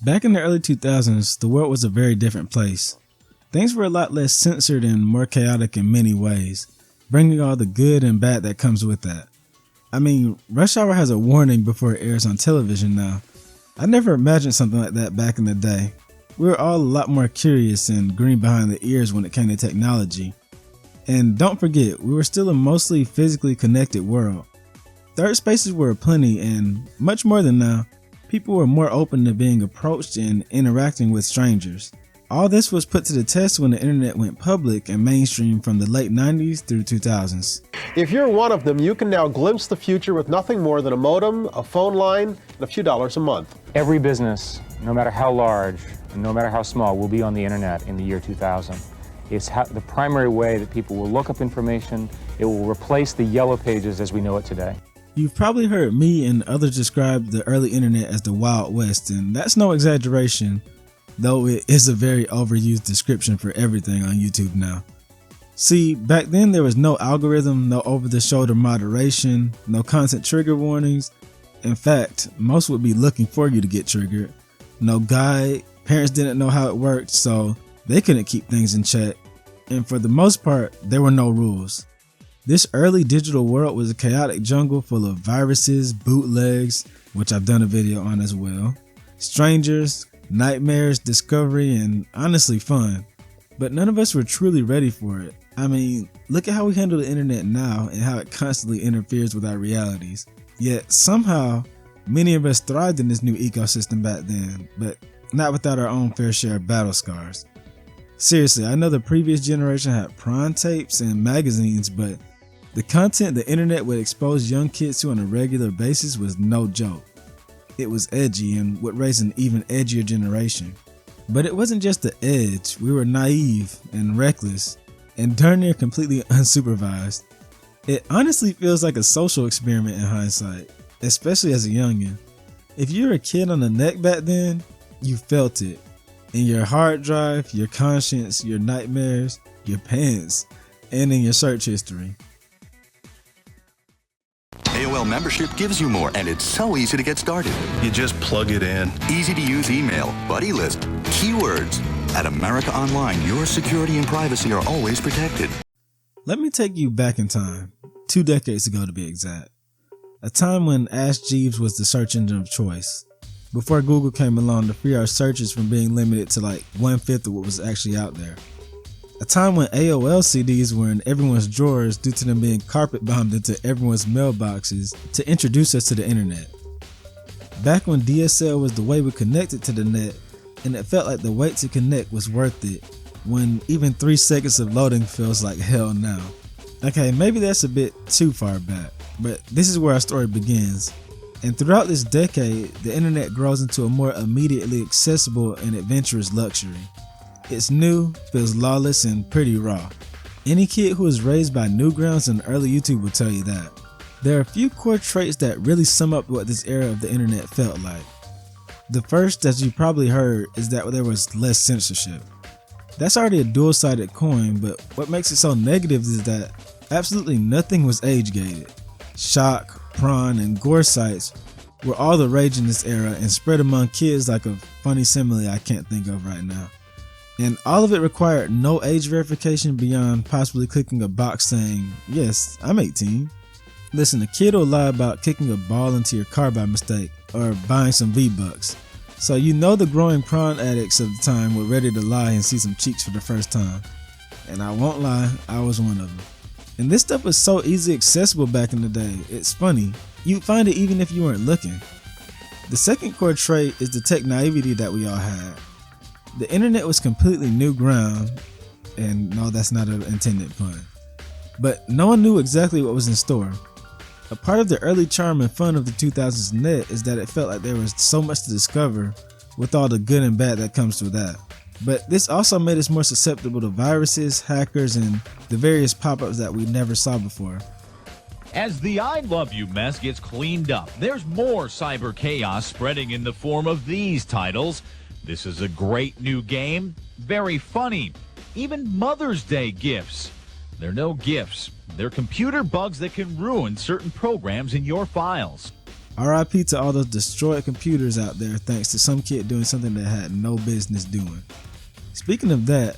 Back in the early 2000s, the world was a very different place. Things were a lot less censored and more chaotic in many ways, bringing all the good and bad that comes with that. I mean, Rush Hour has a warning before it airs on television now. I never imagined something like that back in the day. We were all a lot more curious and green behind the ears when it came to technology. And don't forget, we were still a mostly physically connected world. Third spaces were aplenty, and much more than now, people were more open to being approached and interacting with strangers. All this was put to the test when the internet went public and mainstream from the late 90s through 2000s. If you're one of them, you can now glimpse the future with nothing more than a modem, a phone line, and a few dollars a month. Every business, no matter how large and no matter how small, will be on the internet in the year 2000. It's the primary way that people will look up information. It will replace the yellow pages as we know it today. You've probably heard me and others describe the early internet as the Wild West, and that's no exaggeration, though it is a very overused description for everything on YouTube now. See, back then there was no algorithm, no over-the-shoulder moderation, no content trigger warnings. In fact, most would be looking for you to get triggered. No guide, parents didn't know how it worked, so they couldn't keep things in check. And for the most part, there were no rules. This early digital world was a chaotic jungle full of viruses, bootlegs, which I've done a video on as well, strangers, nightmares, discovery, and honestly fun. But none of us were truly ready for it. I mean, look at how we handle the internet now and how it constantly interferes with our realities. Yet somehow, many of us thrived in this new ecosystem back then, but not without our own fair share of battle scars. Seriously, I know the previous generation had prawn tapes and magazines, but the content the internet would expose young kids to on a regular basis was no joke. It was edgy and would raise an even edgier generation. But it wasn't just the edge, we were naive and reckless and darn near completely unsupervised. It honestly feels like a social experiment in hindsight, especially as a youngin'. If you were a kid on the net back then, you felt it. In your hard drive, your conscience, your nightmares, your pants, and in your search history. AOL membership gives you more, and it's so easy to get started. You just plug it in. Easy to use email, buddy list, keywords. At America Online, your security and privacy are always protected. Let me take you back in time, 2 decades ago to be exact. A time when Ask Jeeves was the search engine of choice. Before Google came along to free our searches from being limited to like 1/5 of what was actually out there. A time when AOL CDs were in everyone's drawers due to them being carpet bombed into everyone's mailboxes to introduce us to the internet. Back when DSL was the way we connected to the net, and it felt like the wait to connect was worth it, when even 3 seconds of loading feels like hell now. Okay, maybe that's a bit too far back, but this is where our story begins. And throughout this decade, the internet grows into a more immediately accessible and adventurous luxury. It's new, feels lawless, and pretty raw. Any kid who was raised by Newgrounds and early YouTube will tell you that. There are a few core traits that really sum up what this era of the internet felt like. The first, as you probably heard, is that there was less censorship. That's already a dual-sided coin, but what makes it so negative is that absolutely nothing was age-gated. Shock, prawn, and gore sites were all the rage in this era and spread among kids like a funny simile I can't think of right now. And all of it required no age verification beyond possibly clicking a box saying, yes, I'm 18. Listen, a kid will lie about kicking a ball into your car by mistake or buying some V-Bucks. So you know the growing prawn addicts of the time were ready to lie and see some cheeks for the first time. And I won't lie, I was one of them. And this stuff was so easily accessible back in the day, it's funny. You'd find it even if you weren't looking. The second core trait is the tech naivety that we all had. The internet was completely new ground, and no, that's not an intended pun. But no one knew exactly what was in store. A part of the early charm and fun of the 2000s net is that it felt like there was so much to discover with all the good and bad that comes with that. But this also made us more susceptible to viruses, hackers, and the various pop-ups that we never saw before. As the I Love You mess gets cleaned up, there's more cyber chaos spreading in the form of these titles. This is a great new game, very funny, even Mother's Day gifts. They're no gifts, they're computer bugs that can ruin certain programs in your files. RIP to all those destroyed computers out there thanks to some kid doing something that had no business doing. Speaking of that,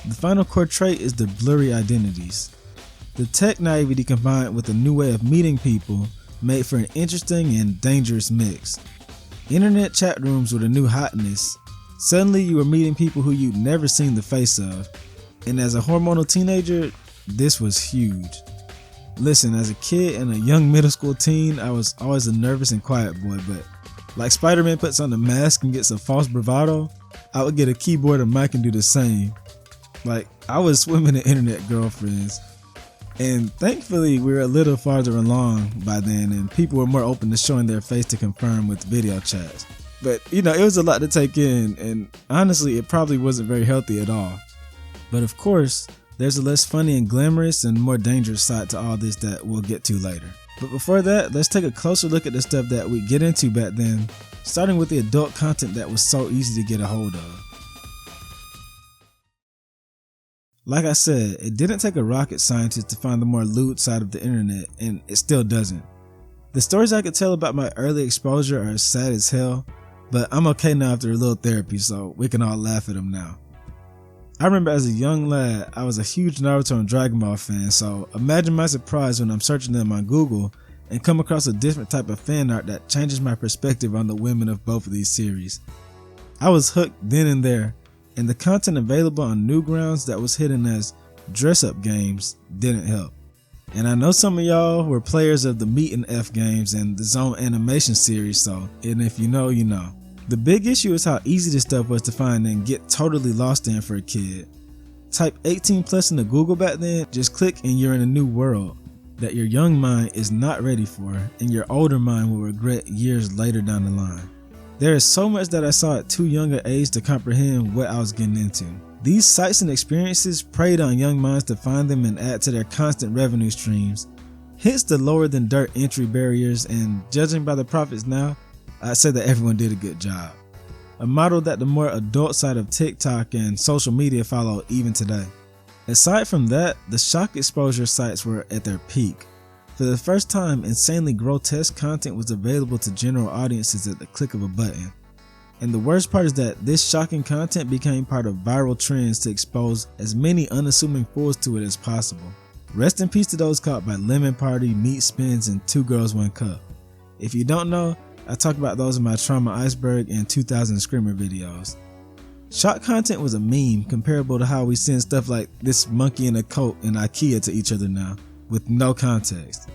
the final core trait is the blurry identities. The tech naivety combined with a new way of meeting people made for an interesting and dangerous mix. Internet chat rooms were the new hotness. Suddenly you were meeting people who you'd never seen the face of. And as a hormonal teenager, this was huge. Listen, as a kid and a young middle school teen, I was always a nervous and quiet boy, but like Spider-Man puts on a mask and gets a false bravado, I would get a keyboard and mic and do the same. Like, I was swimming in internet girlfriends. And thankfully, we were a little farther along by then, and people were more open to showing their face to confirm with video chats. But, it was a lot to take in, and honestly, it probably wasn't very healthy at all. But of course, there's a less funny and glamorous and more dangerous side to all this that we'll get to later. But before that, let's take a closer look at the stuff that we get into back then, starting with the adult content that was so easy to get a hold of. Like I said, it didn't take a rocket scientist to find the more lewd side of the internet, and it still doesn't. The stories I could tell about my early exposure are sad as hell, but I'm okay now after a little therapy, so we can all laugh at them now. I remember as a young lad, I was a huge Naruto and Dragon Ball fan, so imagine my surprise when I'm searching them on Google and come across a different type of fan art that changes my perspective on the women of both of these series. I was hooked then and there, and the content available on Newgrounds that was hidden as dress-up games didn't help. And I know some of y'all were players of the Meet and F games and the Zone Animation series, so, and if you know, you know. The big issue is how easy this stuff was to find and get totally lost in for a kid. Type 18 plus into Google back then, just click and you're in a new world that your young mind is not ready for and your older mind will regret years later down the line. There is so much that I saw at too young an age to comprehend what I was getting into. These sites and experiences preyed on young minds to find them and add to their constant revenue streams. Hence the lower than dirt entry barriers, and judging by the profits now, I'd say that everyone did a good job. A model that the more adult side of TikTok and social media follow even today. Aside from that, the shock exposure sites were at their peak. For the first time, insanely grotesque content was available to general audiences at the click of a button. And the worst part is that this shocking content became part of viral trends to expose as many unassuming fools to it as possible. Rest in peace to those caught by Lemon Party, Meat Spins, and 2 Girls 1 Cup. If you don't know, I talk about those in my Trauma Iceberg and 2000 Screamer videos. Shock content was a meme comparable to how we send stuff like this monkey in a coat and IKEA to each other now, with no context.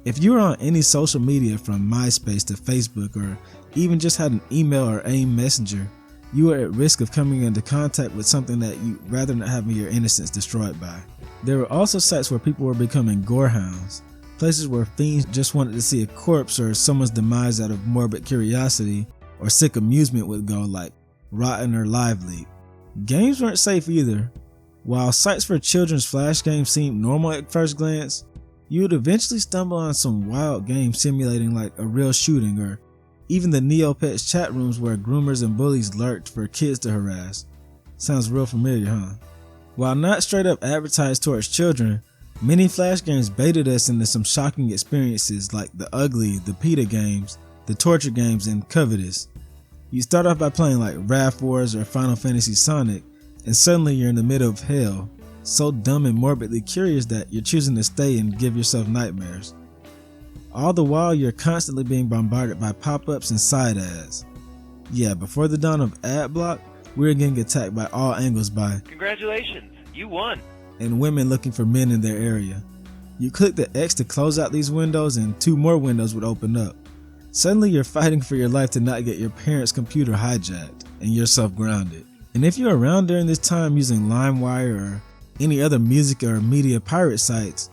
If you were on any social media from MySpace to Facebook, or even just had an email or AIM messenger, you were at risk of coming into contact with something that you'd rather not have your innocence destroyed by. There were also sites where people were becoming gorehounds, places where fiends just wanted to see a corpse or someone's demise out of morbid curiosity or sick amusement would go, like Rotten or Live Leak. Games weren't safe either. While sites for children's flash games seemed normal at first glance, you would eventually stumble on some wild games simulating like a real shooting, or even the Neopets chat rooms where groomers and bullies lurked for kids to harass. Sounds real familiar, huh? While not straight up advertised towards children, many flash games baited us into some shocking experiences like the Ugly, the PETA games, the Torture games, and Covetous. You start off by playing like Wrath Wars or Final Fantasy Sonic, and suddenly you're in the middle of hell, so dumb and morbidly curious that you're choosing to stay and give yourself nightmares. All the while you're constantly being bombarded by pop-ups and side ads. Yeah, before the dawn of AdBlock, we were getting attacked by all angles by "Congratulations, you won," and women looking for men in their area. You click the X to close out these windows and 2 more windows would open up. Suddenly you're fighting for your life to not get your parents' computer hijacked and yourself grounded. And if you're around during this time using LimeWire or any other music or media pirate sites,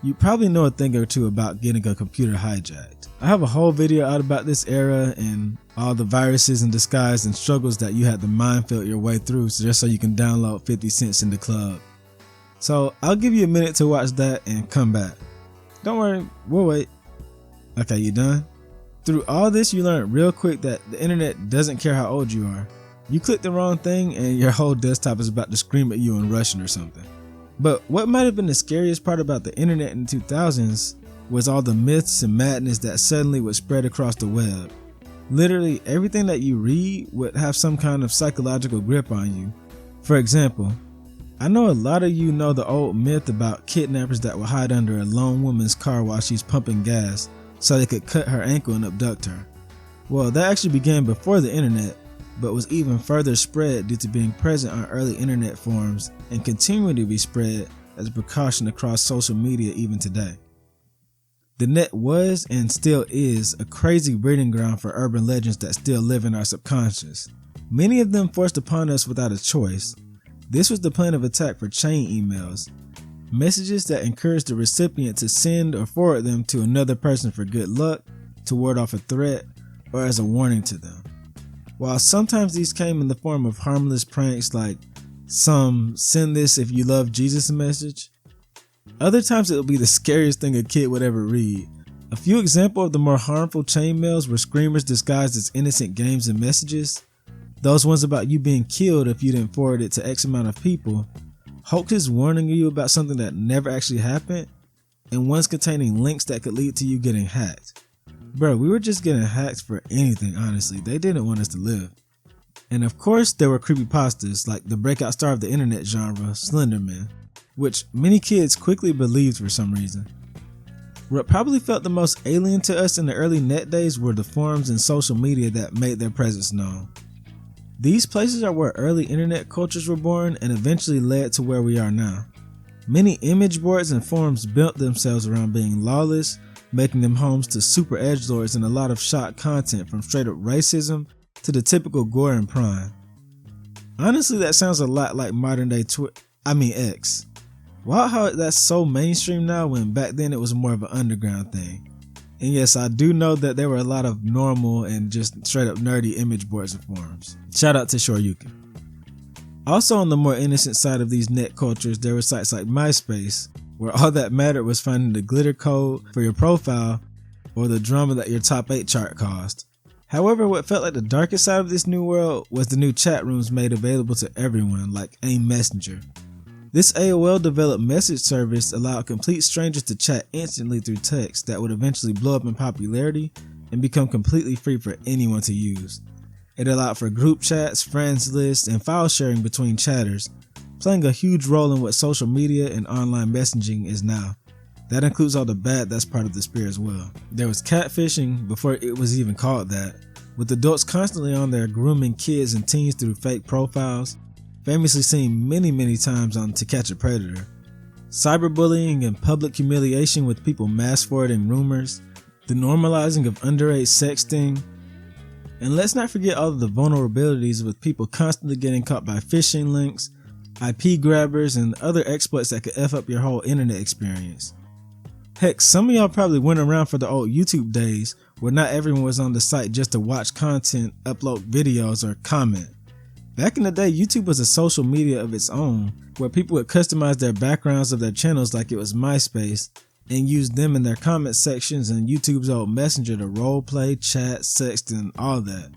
you probably know a thing or two about getting a computer hijacked. I have a whole video out about this era and all the viruses in disguise and struggles that you had to minefield your way through just so you can download 50 cents in the club. So I'll give you a minute to watch that and come back. Don't worry, we'll wait. Okay, you done? Through all this, you learn real quick that the internet doesn't care how old you are. You click the wrong thing and your whole desktop is about to scream at you in Russian or something. But what might have been the scariest part about the internet in the 2000s was all the myths and madness that suddenly would spread across the web. Literally everything that you read would have some kind of psychological grip on you. For example, I know a lot of you know the old myth about kidnappers that will hide under a lone woman's car while she's pumping gas so they could cut her ankle and abduct her. Well, that actually began before the internet, but was even further spread due to being present on early internet forums and continuing to be spread as a precaution across social media even today. The net was and still is a crazy breeding ground for urban legends that still live in our subconscious. Many of them forced upon us without a choice. This was the plan of attack for chain emails, messages that encouraged the recipient to send or forward them to another person for good luck, to ward off a threat, or as a warning to them. While sometimes these came in the form of harmless pranks like some "send this if you love Jesus" message, other times it would be the scariest thing a kid would ever read. A few examples of the more harmful chainmails were screamers disguised as innocent games and messages, those ones about you being killed if you didn't forward it to X amount of people, hoaxes warning you about something that never actually happened, and ones containing links that could lead to you getting hacked. Bro, we were just getting hacked for anything, honestly. They didn't want us to live. And of course, there were creepypastas like the breakout star of the internet genre, Slenderman, which many kids quickly believed for some reason. What probably felt the most alien to us in the early net days were the forums and social media that made their presence known. These places are where early internet cultures were born and eventually led to where we are now. Many image boards and forums built themselves around being lawless, making them homes to super edgelords and a lot of shock content from straight up racism to the typical gore and prime. Honestly, that sounds a lot like modern day X. Wow, how that's so mainstream now when back then it was more of an underground thing. And yes, I do know that there were a lot of normal and just straight up nerdy image boards and forums. Shout out to Shoryuken. Also on the more innocent side of these net cultures, there were sites like MySpace, where all that mattered was finding the glitter code for your profile or the drama that your top 8 chart caused. However, what felt like the darkest side of this new world was the new chat rooms made available to everyone, like AIM Messenger. This AOL developed message service allowed complete strangers to chat instantly through text that would eventually blow up in popularity and become completely free for anyone to use. It allowed for group chats, friends lists, and file sharing between chatters, playing a huge role in what social media and online messaging is now. That includes all the bad that's part of the spear as well. There was catfishing before it was even called that, with adults constantly on there grooming kids and teens through fake profiles, famously seen many times on To Catch a Predator. Cyberbullying and public humiliation with people mass forwarding rumors, the normalizing of underage sexting, and let's not forget all of the vulnerabilities with people constantly getting caught by phishing links, IP grabbers, and other exploits that could F up your whole internet experience. Heck, some of y'all probably went around for the old YouTube days where not everyone was on the site just to watch content, upload videos, or comment. Back in the day, YouTube was a social media of its own, where people would customize their backgrounds of their channels like it was MySpace, and use them in their comment sections and YouTube's old Messenger to roleplay, chat, sext, and all that.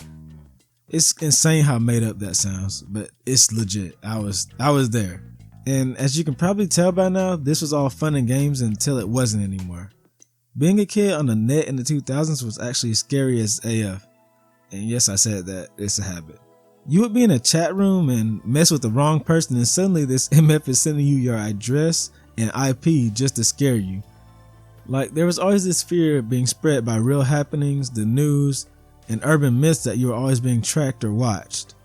It's insane how made up that sounds, but it's legit. I was there. And as you can probably tell by now, this was all fun and games until it wasn't anymore. Being a kid on the net in the 2000s was actually scary as AF. And yes, I said that, it's a habit. You would be in a chat room and mess with the wrong person, and suddenly this MF is sending you your address and IP just to scare you. Like, there was always this fear being spread by real happenings, the news, and urban myths that you were always being tracked or watched,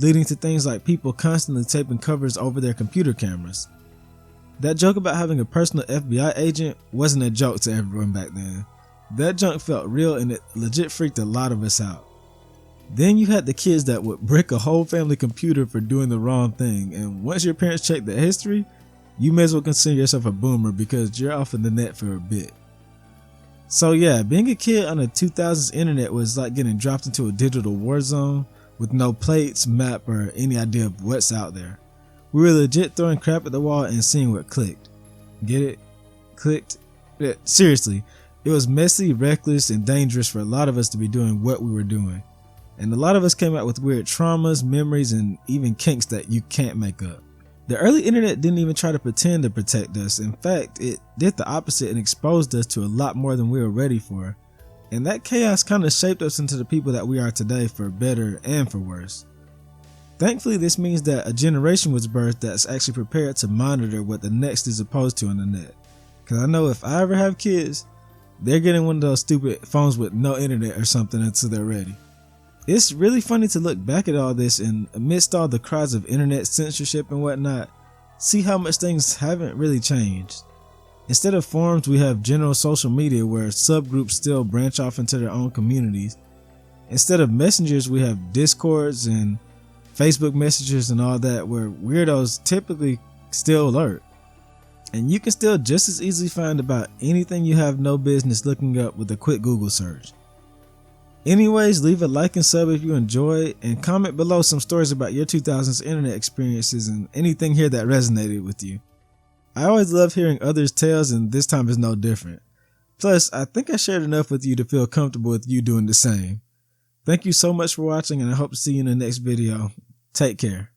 leading to things like people constantly taping covers over their computer cameras. That joke about having a personal FBI agent wasn't a joke to everyone back then. That junk felt real and it legit freaked a lot of us out. Then you had the kids that would brick a whole family computer for doing the wrong thing, and once your parents checked the history, you may as well consider yourself a boomer because you're off in the net for a bit. So yeah, being a kid on the 2000s internet was like getting dropped into a digital war zone with no plates, map, or any idea of what's out there. We were legit throwing crap at the wall and seeing what clicked. Get it? Clicked? Yeah, seriously, it was messy, reckless, and dangerous for a lot of us to be doing what we were doing. And a lot of us came out with weird traumas, memories, and even kinks that you can't make up. The early internet didn't even try to pretend to protect us. In fact, it did the opposite and exposed us to a lot more than we were ready for. And that chaos kind of shaped us into the people that we are today, for better and for worse. Thankfully, this means that a generation was birthed that's actually prepared to monitor what the next is opposed to on the net. Cause I know if I ever have kids, they're getting one of those stupid phones with no internet or something until they're ready. It's really funny to look back at all this and amidst all the cries of internet censorship and whatnot, see how much things haven't really changed. Instead of forums, we have general social media where subgroups still branch off into their own communities. Instead of messengers, we have discords and Facebook messengers and all that, where weirdos typically still lurk. And you can still just as easily find about anything you have no business looking up with a quick Google search. Anyways, leave a like and sub if you enjoyed, and comment below some stories about your 2000s internet experiences and anything here that resonated with you. I always love hearing others' tales, and this time is no different. Plus, I think I shared enough with you to feel comfortable with you doing the same. Thank you so much for watching, and I hope to see you in the next video. Take care.